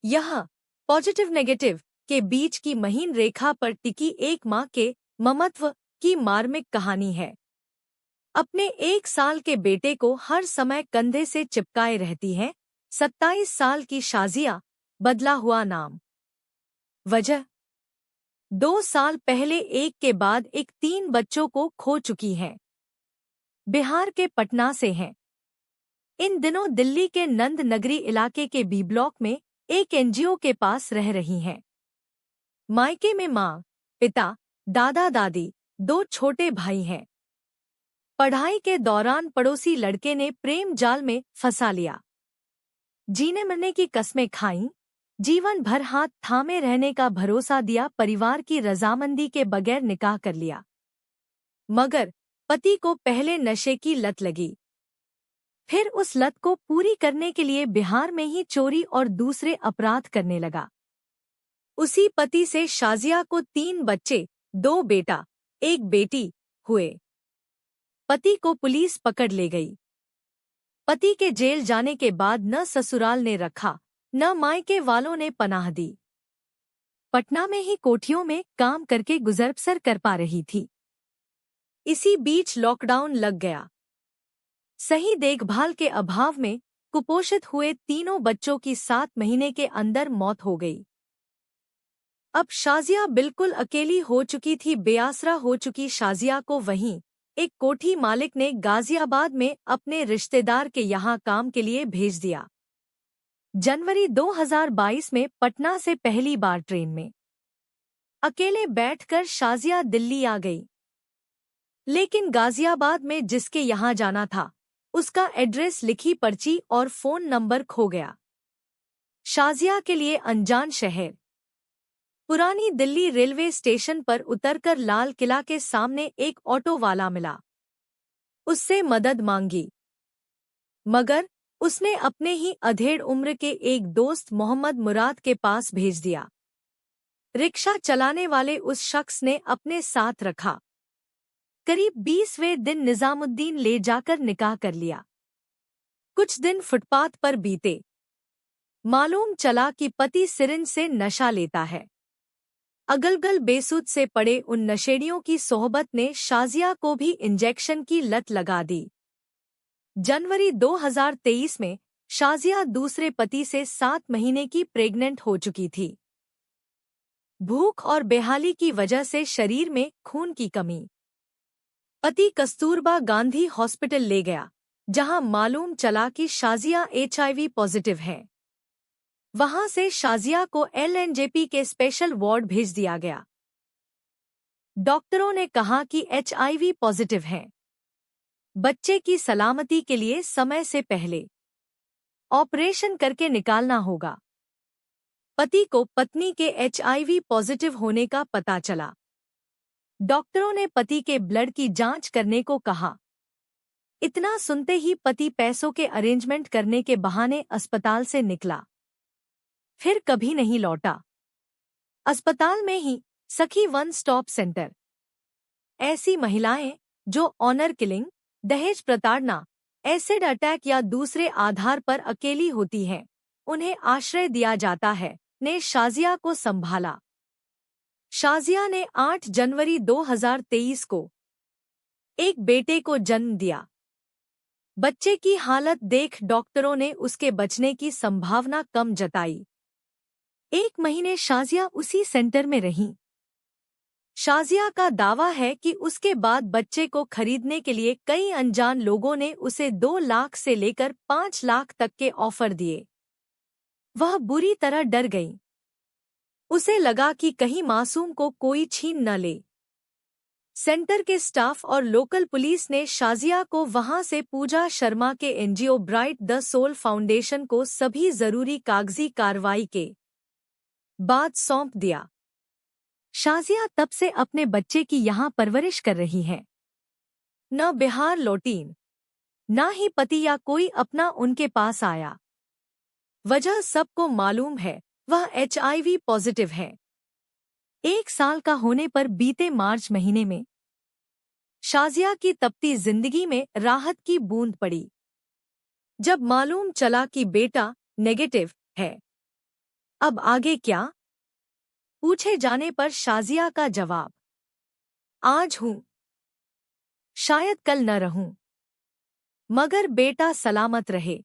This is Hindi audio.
यह पॉजिटिव नेगेटिव के बीच की महीन रेखा पर टिकी एक माँ के ममत्व की मार्मिक कहानी है। अपने 1 साल के बेटे को हर समय कंधे से चिपकाए रहती है 27 साल की शाजिया, बदला हुआ नाम। वजह 2 साल पहले एक के बाद एक 3 बच्चों को खो चुकी है। बिहार के पटना से हैं। इन दिनों दिल्ली के नंद नगरी इलाके के बी ब्लॉक में एक एनजीओ के पास रह रही हैं। मायके में माँ, पिता, दादा दादी, 2 छोटे भाई हैं। पढ़ाई के दौरान पड़ोसी लड़के ने प्रेम जाल में फंसा लिया। जीने मरने की कस्में खाईं, जीवन भर हाथ थामे रहने का भरोसा दिया, परिवार की रजामंदी के बगैर निकाह कर लिया। मगर पति को पहले नशे की लत लगी, फिर उस लत को पूरी करने के लिए बिहार में ही चोरी और दूसरे अपराध करने लगा। उसी पति से शाजिया को 3 बच्चे, 2 बेटा, 1 बेटी हुए। पति को पुलिस पकड़ ले गई। पति के जेल जाने के बाद न ससुराल ने रखा, न मायके वालों ने पनाह दी। पटना में ही कोठियों में काम करके गुजर बसर कर पा रही थी। इसी बीच लॉकडाउन लग गया। सही देखभाल के अभाव में कुपोषित हुए तीनों बच्चों की 7 महीने के अंदर मौत हो गई। अब शाजिया बिल्कुल अकेली हो चुकी थी। बेआसरा हो चुकी शाजिया को वहीं एक कोठी मालिक ने गाजियाबाद में अपने रिश्तेदार के यहाँ काम के लिए भेज दिया। जनवरी 2022 में पटना से पहली बार ट्रेन में अकेले बैठकर शाजिया दिल्ली आ गई। लेकिन गाजियाबाद में जिसके यहाँ जाना था, उसका एड्रेस, लिखी पर्ची और फोन नंबर खो गया। शाजिया के लिए अनजान शहर। पुरानी दिल्ली रेलवे स्टेशन पर उतरकर लाल किला के सामने एक ऑटो वाला मिला। उससे मदद मांगी, मगर उसने अपने ही अधेड़ उम्र के एक दोस्त मोहम्मद मुराद के पास भेज दिया। रिक्शा चलाने वाले उस शख्स ने अपने साथ रखा। करीब 20वें दिन निजामुद्दीन ले जाकर निकाह कर लिया। कुछ दिन फुटपाथ पर बीते। मालूम चला कि पति सिरिंज से नशा लेता है। अगल-बगल बेसुध से पड़े उन नशेड़ियों की सोहबत ने शाजिया को भी इंजेक्शन की लत लगा दी। जनवरी 2023 में शाजिया दूसरे पति से 7 महीने की प्रेग्नेंट हो चुकी थी। भूख और बेहाली की वजह से शरीर में खून की कमी। पति कस्तूरबा गांधी हॉस्पिटल ले गया, जहां मालूम चला कि शाजिया HIV पॉजिटिव है। वहां से शाजिया को LNJP के स्पेशल वार्ड भेज दिया गया। डॉक्टरों ने कहा कि HIV पॉजिटिव है। बच्चे की सलामती के लिए समय से पहले ऑपरेशन करके निकालना होगा। पति को पत्नी के HIV पॉजिटिव होने का पता चला। डॉक्टरों ने पति के ब्लड की जांच करने को कहा। इतना सुनते ही पति पैसों के अरेंजमेंट करने के बहाने अस्पताल से निकला, फिर कभी नहीं लौटा। अस्पताल में ही सखी वन स्टॉप सेंटर। ऐसी महिलाएं जो ऑनर किलिंग, दहेज प्रताड़ना, एसिड अटैक या दूसरे आधार पर अकेली होती हैं, उन्हें आश्रय दिया जाता है, ने शाजिया को संभाला। शाजिया ने 8 जनवरी 2023 को एक बेटे को जन्म दिया। बच्चे की हालत देख डॉक्टरों ने उसके बचने की संभावना कम जताई। 1 महीने शाजिया उसी सेंटर में रही। शाजिया का दावा है कि उसके बाद बच्चे को खरीदने के लिए कई अनजान लोगों ने उसे 2 लाख से लेकर 5 लाख तक के ऑफर दिए। वह बुरी तरह डर गई। उसे लगा कि कहीं मासूम को कोई छीन न ले। सेंटर के स्टाफ और लोकल पुलिस ने शाजिया को वहां से पूजा शर्मा के NGO bright the soul foundation को सभी जरूरी कागजी कार्रवाई के बाद सौंप दिया। शाजिया तब से अपने बच्चे की यहाँ परवरिश कर रही है। न बिहार लौटीं, न ही पति या कोई अपना उनके पास आया। वजह सबको मालूम है, वह HIV पॉजिटिव है। 1 साल का होने पर बीते मार्च महीने में शाजिया की तपती जिंदगी में राहत की बूंद पड़ी, जब मालूम चला कि बेटा नेगेटिव है। अब आगे क्या? पूछे जाने पर शाजिया का जवाब, आज हूँ, शायद कल न रहूं, मगर बेटा सलामत रहे।